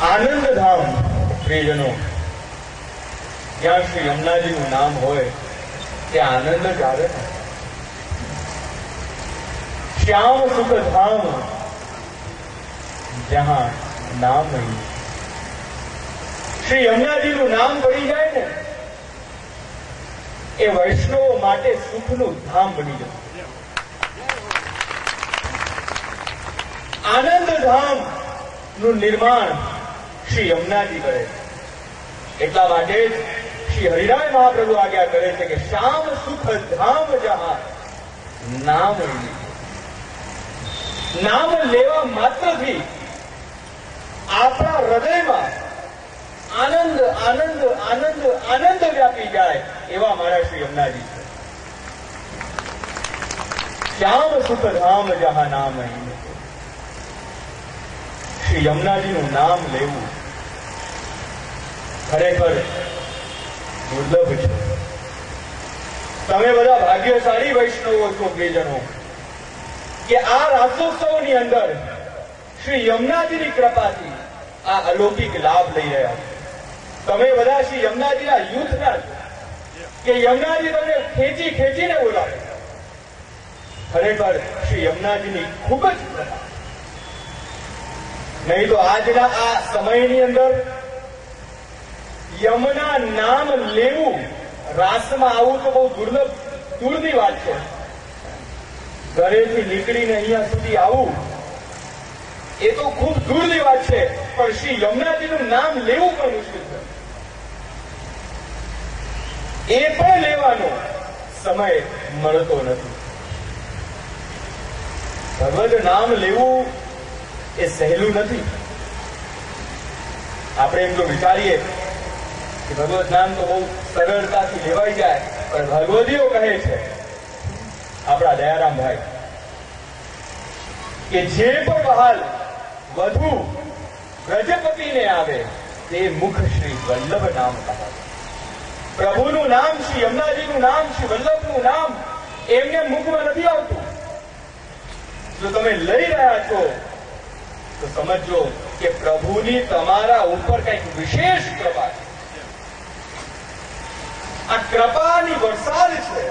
આનંદધામ પ્રિયજનો, જ્યાં શ્રી યમુનાજીનું નામ હોય ત્યાં આનંદ જ આવે ને. શ્યામ સુખ ધામ જહાં નામ નહીં. શ્રી યમુનાજીનું નામ પડી જાય ને એ વૈષ્ણવો માટે સુખનું ધામ બની જશે. આનંદધામ નું નિર્માણ શ્રી યમુનાજી કરે. એટલા માટે જ શ્રી હરિરાય મહાપ્રભુ આજ્ઞા કરે છે કે શ્યામ સુખ ધામ જહાં નામ નહીં. નામ લેવા માત્રથી આપણા હૃદયમાં આનંદ આનંદ આનંદ આનંદ વ્યાપી જાય એવા મારા શ્રી યમુનાજી છે. શ્યામ સુખ ધામ જહાં નામ નહીં. શ્રી યમુનાજીનું નામ લેવું ખરેખર દુર્લભ છે. તમે બધા ભાગ્યશાળી વૈષ્ણવો છો પ્રિયજનો કે આ રાસોત્સવની અંદર શ્રી યમુનાજીની કૃપાથી આ અલૌકિક લાભ લઈ રહ્યા છો. તમે બધા શ્રી યમુનાજીના યુથના છો કે યમુનાજી તમને ખેંચી ખેંચીને બોલાવે. ખરેખર શ્રી યમુનાજીની ખૂબ જ કૃપા. નહીં તો આજના આ સમયની અંદર યમુના નામ લેવું, રાસમાં આવું તો બહુ દૂરની વાત છે. ઘરેથી નીકળીને અહીંયા સુધી આવું એ તો ખૂબ દૂરની વાત છે, પણ શ્રી યમુનાજીનું નામ લેવું પણ મુશ્કેલ છે. એ પણ લેવાનો સમય મળતો નથી. ભગવદ નામ લેવું એ સહેલું નથી. આપણે એમ તો વિચારીએ કે ભગવત નામ તો બહુ સરળતાથી લેવાઈ જાય, પણ ભગવદીઓ કહે છે આપણા દયારામભાઈ કે જે પણ બહાલ વધુ વ્રજપતિને આવે તે મુખ શ્રી વલ્લભ નામ કહે. પ્રભુનું નામ, શ્રી યમુનાજીનું નામ, શ્રી વલ્લભનું નામ એમને મુખમાં નથી આવતું. જો તમે લઈ રહ્યા છો તો સમજો કે પ્રભુની તમારા ઉપર કંઈક વિશેષ કૃપા છે. આ કૃપાની વરસાદ છે.